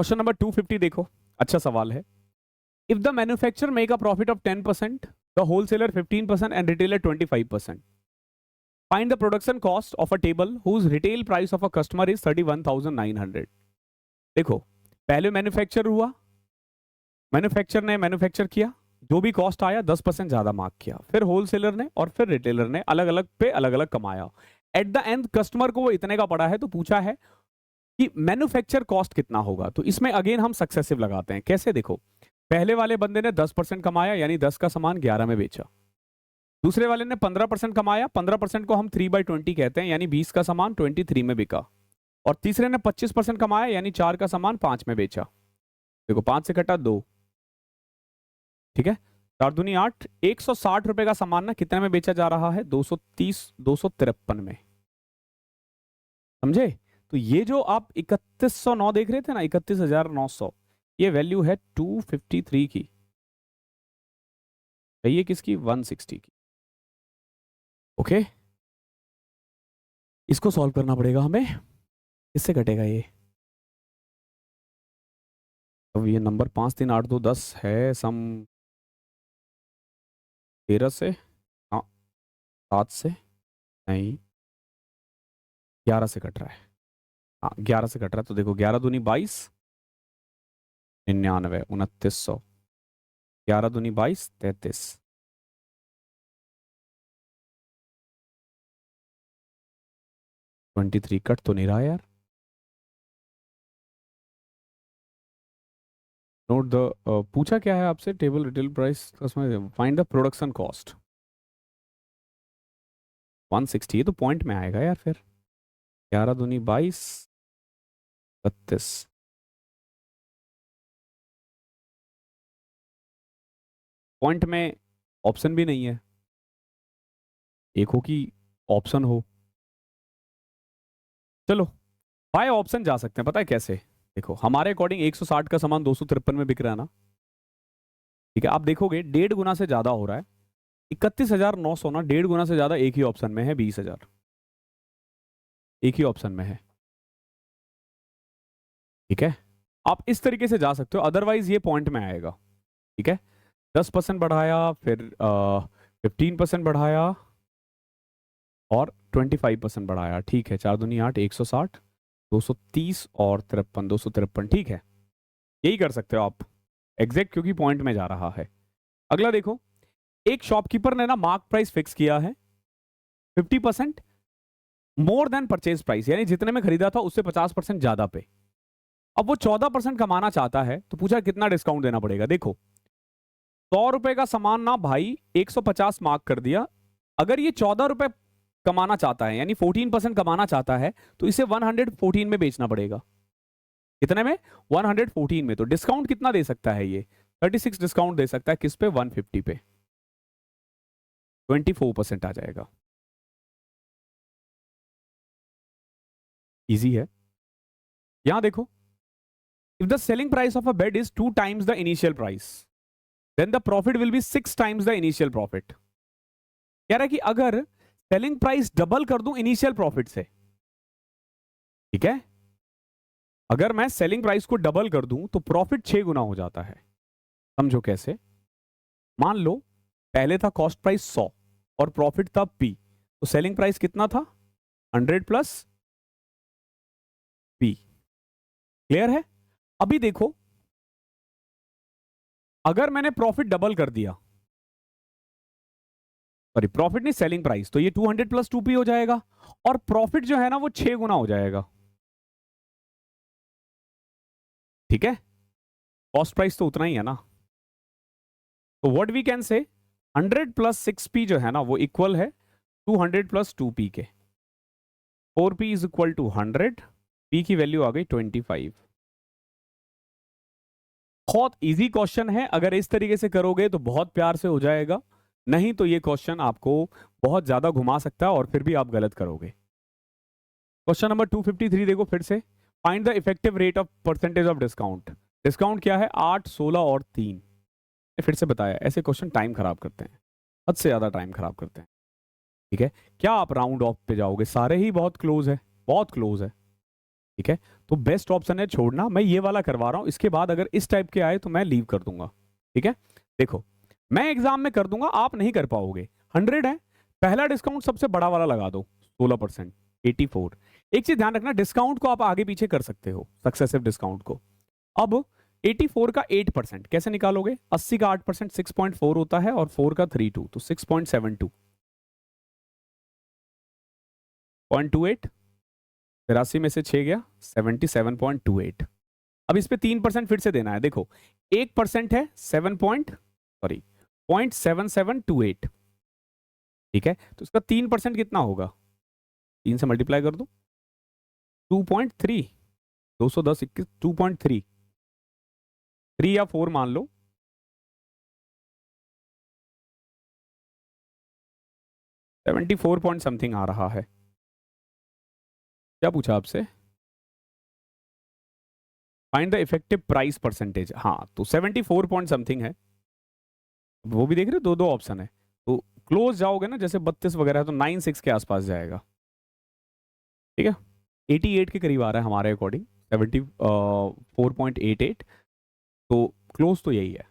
Question number 250 देखो, अच्छा सवाल है। If the manufacturer make a profit of 10%, the wholesaler 15% and retailer 25%, find the production cost of a table whose retail price of a customer is 31,900। देखो, पहले manufacture हुआ, manufacture ने manufacture किया, जो भी कॉस्ट आया 10% ज्यादा मार्क किया, फिर होलसेलर ने और फिर रिटेलर ने अलग अलग पे अलग अलग कमाया। एट द एंड कस्टमर को वो इतने का पड़ा है, तो पूछा है कि मैन्युफैक्चर कॉस्ट कितना होगा। तो इसमें अगेन हम सक्सेसिव लगाते हैं। कैसे? देखो, पहले वाले बंदे ने 10% कमाया, यानी 10 का सामान 11 में बेचा। दूसरे वाले ने 15% कमाया, 15% को हम 3/20 कहते हैं, यानी 20 का सामान 23 में बिका। और तीसरे ने 25% कमाया, यानी 4 का सामान 5 में बेचा। देखो, 5 से कटा 2, ठीक है, 4 दूनी 8, 160 रुपए का सामान ना कितने में बेचा जा रहा है? 253 में। समझे? तो ये जो आप 3109 देख रहे थे ना, 31,900, ये वैल्यू है 253 की। ये किसकी? 160 की। ओके, इसको सॉल्व करना पड़ेगा हमें। इससे कटेगा ये। अब ये नंबर 5 3 8 2 10 है, सम 13 से, हाँ 7 से नहीं, 11 से कट रहा है। हाँ 11 से कट रहा है। तो देखो, 11 दूनी 22, 99, 2900, 11 दूनी 22, 33। 23 कट तो नहीं रहा यार। नोट द पूछा क्या है आपसे? Table retail price, find the production cost 160। ये तो पॉइंट में आएगा यार फिर। 11 दूनी 22, 32। पॉइंट में ऑप्शन भी नहीं है, एक हो कि ऑप्शन हो। चलो, बाय ऑप्शन जा सकते हैं। पता है कैसे? देखो, हमारे अकॉर्डिंग 160 का सामान 253 में बिक रहा है ना, ठीक है। आप देखोगे 1.5 गुना से ज्यादा हो रहा है। 31,900 ना 1.5 गुना से ज्यादा एक ही ऑप्शन में है, 20,000 एक ही ऑप्शन में है, ठीक है। आप इस तरीके से जा सकते हो, अदरवाइज ये पॉइंट में आएगा, ठीक है। 10% बढ़ाया, फिर 15% बढ़ाया और 25% बढ़ाया, ठीक है। 4 दूनी 8, 160, 230 और 53, 253, ठीक है। यही कर सकते हो आप एग्जैक्ट, क्योंकि पॉइंट में जा रहा है। अगला देखो, एक शॉपकीपर ने ना मार्क प्राइस फिक्स किया है 50% मोर देन परचेज प्राइस, यानी जितने में खरीदा था उससे 50% ज्यादा पे। अब वो 14% कमाना चाहता है, तो पूछा कितना डिस्काउंट देना पड़ेगा। देखो, 100 रुपए का सामान ना भाई 150 मार्क कर दिया। अगर ये 14 रुपए कमाना चाहता है, यानी 14% कमाना चाहता है, तो इसे 114 में बेचना पड़ेगा। कितने में? 114 में। तो डिस्काउंट कितना दे सकता है ये? 36 डिस्काउंट दे सकता है। किस पे? 150 पे। 24% आ जाएगा। इजी है। यहां देखो, if the selling price of a bed is 2 times the initial price, then the profit will be 6 times the initial profit. कह रहा है कि अगर सेलिंग प्राइस डबल कर दूं इनिशियल प्रॉफिट से, ठीक है, अगर मैं सेलिंग प्राइस को डबल कर दूं तो प्रॉफिट 6 गुना हो जाता है। समझो कैसे? मान लो पहले था कॉस्ट प्राइस 100 और प्रॉफिट था P, तो सेलिंग प्राइस कितना था? 100 प्लस P। क्लियर है? अभी देखो, अगर मैंने प्रॉफिट डबल कर दिया, सॉरी प्रॉफिट नहीं, सेलिंग प्राइस, तो ये 200 प्लस 2P हो जाएगा, और प्रॉफिट जो है ना वो 6 गुना हो जाएगा, ठीक है। कॉस्ट प्राइस तो उतना ही है ना, तो what we can say 100 plus 6P जो है ना वो इक्वल है 200 प्लस 2P के। 4P is equal to 100, P की वैल्यू आ गई 25। बहुत इजी क्वेश्चन है, अगर इस तरीके से करोगे तो बहुत प्यार से हो जाएगा, नहीं तो ये क्वेश्चन आपको बहुत ज्यादा घुमा सकता है और फिर भी आप गलत करोगे। क्वेश्चन नंबर 253 देखो फिर से, find the effective rate of percentage of discount. Discount क्या है? 8, 16 और 3। फिर से बताया, ऐसे क्वेश्चन टाइम खराब करते हैं, हद से ज्यादा टाइम खराब करते हैं, ठीक है। क्या आप राउंड ऑफ पे जाओगे? सारे ही बहुत क्लोज है, बहुत क्लोज है। ठीक है, तो बेस्ट ऑप्शन है छोड़ना। मैं ये वाला करवा रहा हूं, इसके बाद अगर इस टाइप के आए तो मैं लीव कर दूंगा। ठीक है, देखो मैं एग्जाम में कर दूंगा, आप नहीं कर पाओगे। 100 है, पहला डिस्काउंट सबसे बड़ा वाला लगा दो 16%, 84। एक चीज ध्यान रखना, डिस्काउंट को आप आगे पीछे कर सकते हो, सक्सेसिव डिस्काउंट को। अब 84 का 8% कैसे निकालोगे? 80 का 8% 6.4 होता है, और 4 का 32 तो 6.72, 0.28, 83 में से 6 गया 77.28। अब इस पे 3% फिर से देना है। देखो 1% है 0.7728। ठीक है, तो इसका 3% कितना होगा? 3 से मल्टीप्लाई कर दो, 2.3, 210 21, 2.3, 3 या 4 मान लो, 74 पॉइंट समथिंग आ रहा है। क्या पूछा आपसे? Find the effective price percentage. हाँ, तो 74 पॉइंट समथिंग है। वो भी देख रहे हो, दो दो ऑप्शन है, तो क्लोज जाओगे ना, जैसे 32 वगैरह है तो 96 के आसपास जाएगा। ठीक है, 88 के करीब आ रहा है हमारे अकॉर्डिंग, 74.88, तो क्लोज तो यही है।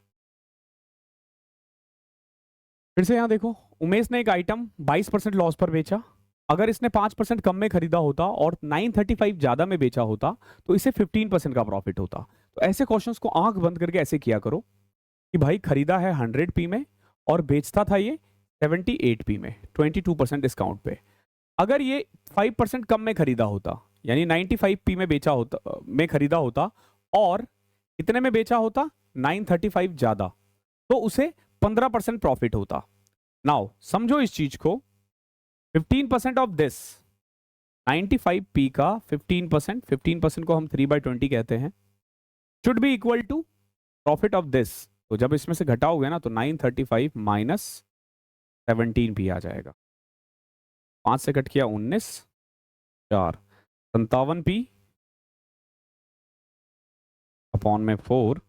फिर से यहां देखो, उमेश ने एक आइटम 22% लॉस पर बेचा। अगर इसने 5% कम में खरीदा होता और 935 ज्यादा में बेचा होता तो इसे 15% का प्रॉफिट होता। तो ऐसे क्वेश्चंस को आंख बंद करके ऐसे किया करो कि भाई खरीदा है 100p में और बेचता था ये 78p में 22% डिस्काउंट पे। अगर ये 5% कम में खरीदा होता, यानी 95p में बेचा होता, में खरीदा होता, और कितने में बेचा होता? 935 ज्यादा, तो उसे 15% प्रॉफिट होता। नाउ समझो इस चीज को, 15% ऑफ दिस 95p का 15%, 15% को हम 3/20 कहते हैं, should be equal to profit of this. तो जब इसमें से घटाओगे ना तो 935 माइनस 17p आ जाएगा। 5 से कट किया 19, 4, 57p अपॉन में 4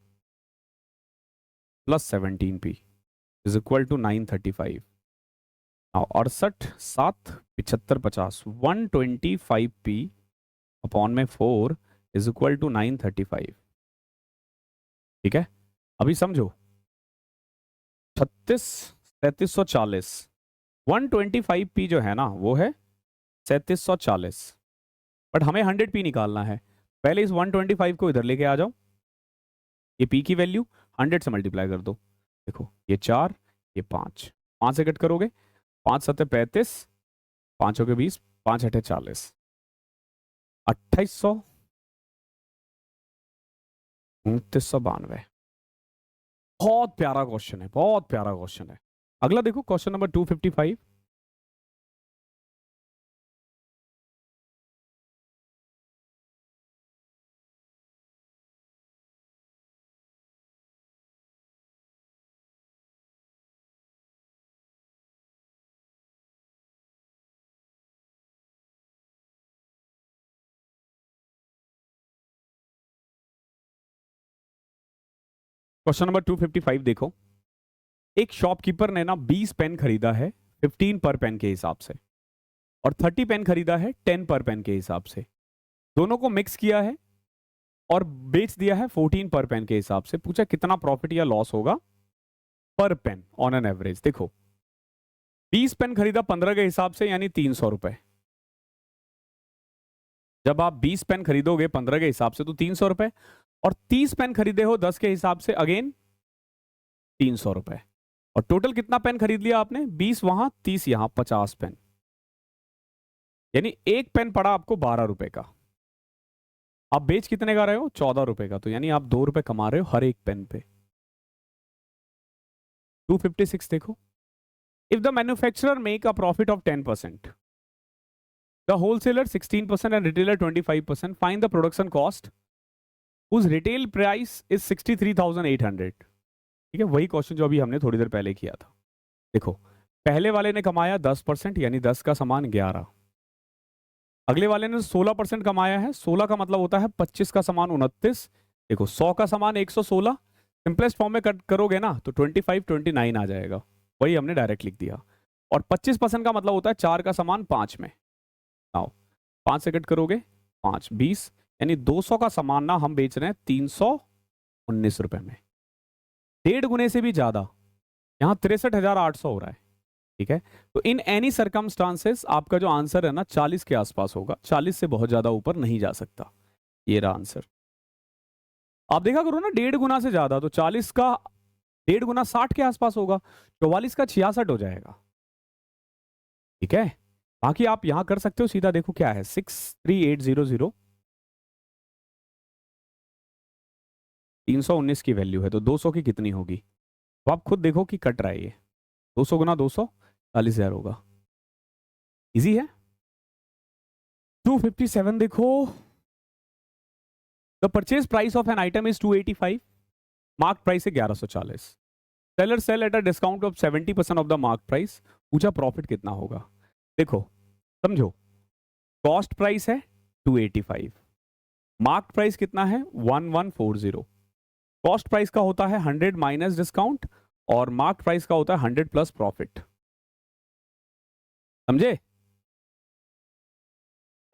plus 17p is equal to 935। 68, 7, 75, 50, 125p upon में 4 इज इक्वल टू 935। ठीक है, अभी समझो, 36, 3740, 125p जो है ना वो है 3740, बट हमें 100p निकालना है। पहले इस 125 को इधर लेके आ जाओ, ये p की वैल्यू 100 से मल्टीप्लाई कर दो। देखो ये 4, ये 5, 5 से कट करोगे, 5 7 35, 5 हो के 20, 5 8 40, 2800, 2992। बहुत प्यारा क्वेश्चन है, बहुत प्यारा क्वेश्चन है। अगला देखो, क्वेश्चन नंबर 255। क्वेश्चन नंबर 255 देखो, एक शॉपकीपर ने ना 20 पेन खरीदा है 15 पर पेन के हिसाब से, और 30 पेन खरीदा है 10 पर पेन के हिसाब से। दोनों को मिक्स किया है और बेच दिया है 14 पर पेन के हिसाब से। पूछा कितना प्रॉफिट या लॉस होगा पर पेन ऑन एन एवरेज। देखो 20 पेन खरीदा 15 के हिसाब से, यानी 300 रुपए। जब आप 20 पेन खरीदोगे 15 के हिसाब से तो 300 रुपए, और 30 पेन खरीदे हो 10 के हिसाब से, अगेन 300 रुपए। और टोटल कितना पेन खरीद लिया आपने? 20 वहां, 30 यहां, 50 पेन, यानी एक पेन पड़ा आपको 12 रुपए का। आप बेच कितने का रहे हो? 14 रुपए का, तो यानी आप 2 रुपए कमा रहे हो हर एक पेन पे। 256 देखो, if the manufacturer make a profit of 10%, the wholesaler 16% and retailer 25%, find the production cost whose retail price is 63,800। ठीक है, वही क्वेश्चन जो अभी हमने थोड़ी देर पहले किया था। देखो पहले वाले ने कमाया 10%, यानी 10 का सामान 11। अगले वाले ने 16% कमाया है, 16 का मतलब होता है 25 का सामान 29। देखो 100 का सामान 116, सिंपलेस्ट फॉर्म में कट करोगे ना तो 25 29 आ जाएगा, वही हमने डायरेक्ट लिख दिया। और 25% का मतलब होता है 4 का सामान 5 में। आओ 5 से कट करोगे, 5 20, यानी 200 का सामान ना हम बेच रहे हैं 319 रुपए में, 1.5 गुने से भी ज्यादा, यहाँ 63,800 हो रहा है। ठीक है, तो इन एनी सर्कमस्टांसेस आपका जो आंसर है ना 40 के आसपास होगा, 40 से बहुत ज्यादा ऊपर नहीं जा सकता। ये रहा आंसर। आप देखा करो ना 1.5 गुना से ज्यादा, तो 40 का 1.5 गुना 60 के आसपास होगा, 44 का 66 हो जाएगा। ठीक है, बाकी आप यहां कर सकते हो सीधा, देखो क्या है 63800, 319 की वैल्यू है, तो 200 की कितनी होगी, तो आप खुद देखो कि कट रहा है ये 200 गुना 200, 40,000 होगा। इजी है। 257 देखो, the purchase price of an item is 285, mark price है 1140, seller sell at a discount of 70% of the mark price, पूछा प्रॉफिट कितना होगा। देखो समझो, कॉस्ट प्राइस है 285, मार्क प्राइस कितना है 1140, कॉस्ट प्राइस का होता है 100 माइनस डिस्काउंट और मार्क प्राइस का होता है 100 प्लस प्रॉफिट। समझे,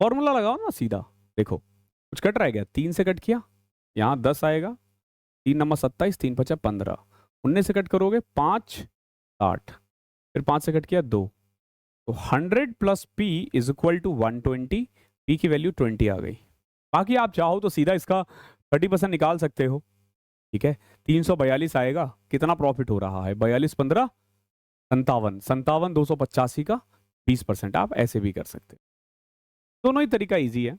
फॉर्मूला लगाओ ना सीधा। देखो कुछ कट रहा है क्या, 3 से कट किया, यहां 10 आएगा, 3 नंबर 27, 3 5 15, 19 से कट करोगे 5 60, फिर 5 से कट किया 2, तो 100 plus P is equal to 120, P की वैल्यू 20 आ गई। बाकी आप चाहो तो सीधा इसका 30% निकाल सकते हो। ठीक है, 342 आएगा, कितना प्रॉफिट हो रहा है, 42 15 57, 57 285 का 20%, आप ऐसे भी कर सकते हो। दोनों ही तरीका इजी है।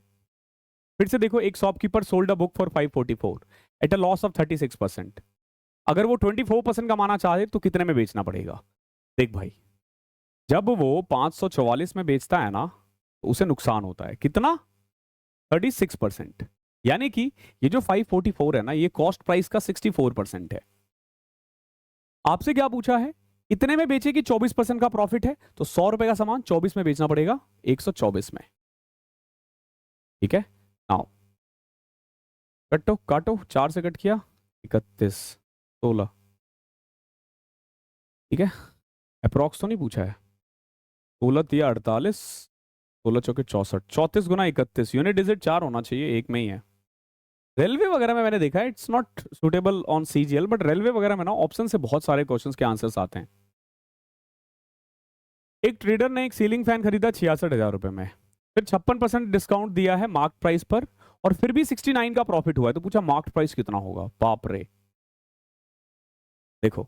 फिर से देखो, एक shopkeeper sold a book for 544 at a loss of 36%, अगर वो 24% कमाना चाहे तो कितने में बेचना पड़ेगा। देख भाई, जब वो 544 में बेचता है ना, तो उसे नुकसान होता है कितना, 36%, यानी कि ये जो 544 है ना, ये कॉस्ट प्राइस का 64% है। आपसे क्या पूछा है, इतने में बेचे कि 24% का प्रॉफिट है, तो 100 रुपए का सामान 24 में बेचना पड़ेगा, 124 में। ठीक है, नाउ कटो काटो, 4 से कट किया 31 16, ठीक है, अप्रॉक्स तो नहीं पूछा है, 16 तिया 48, 16 चौके 64, 34 गुना 31, यूनिट डिजिट 4 होना चाहिए, एक में ही है। रेलवे वगैरह में मैंने देखा है, it's not suitable on CGL, but railway वगैरह में ना ऑप्शन से बहुत सारे क्वेश्चंस के आंसर्स आते हैं। एक ट्रेडर ने एक सीलिंग फैन खरीदा 66,000 रुपए में, फिर 56% डिस्काउंट दिया है मार्क प्राइस पर, और फिर भी 69 का प्रॉफिट हुआ है, तो पूछा मार्क प्राइस कितना होगा। बाप रे, देखो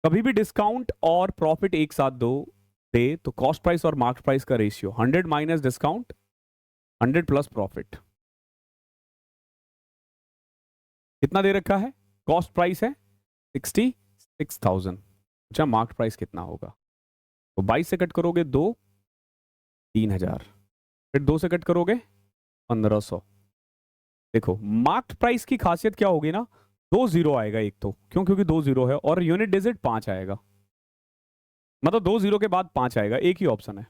कभी भी डिस्काउंट और प्रॉफिट एक साथ दो दे तो कॉस्ट प्राइस और मार्क प्राइस का ratio 100 minus discount 100 plus profit, कितना दे रखा है, कॉस्ट प्राइस है 66,000, अच्छा मार्क प्राइस कितना होगा, तो 22 से कट करोगे 2, 3,000, फिर 2 से कट करोगे 1,500। देखो मार्क प्राइस की खासियत क्या होगी ना, 2 जीरो आएगा एक तो, क्यों, क्योंकि 2 जीरो है, और यूनिट डिजिट 5 आएगा, मतलब 2 जीरो के बाद 5 आएगा, एक ही ऑप्शन है।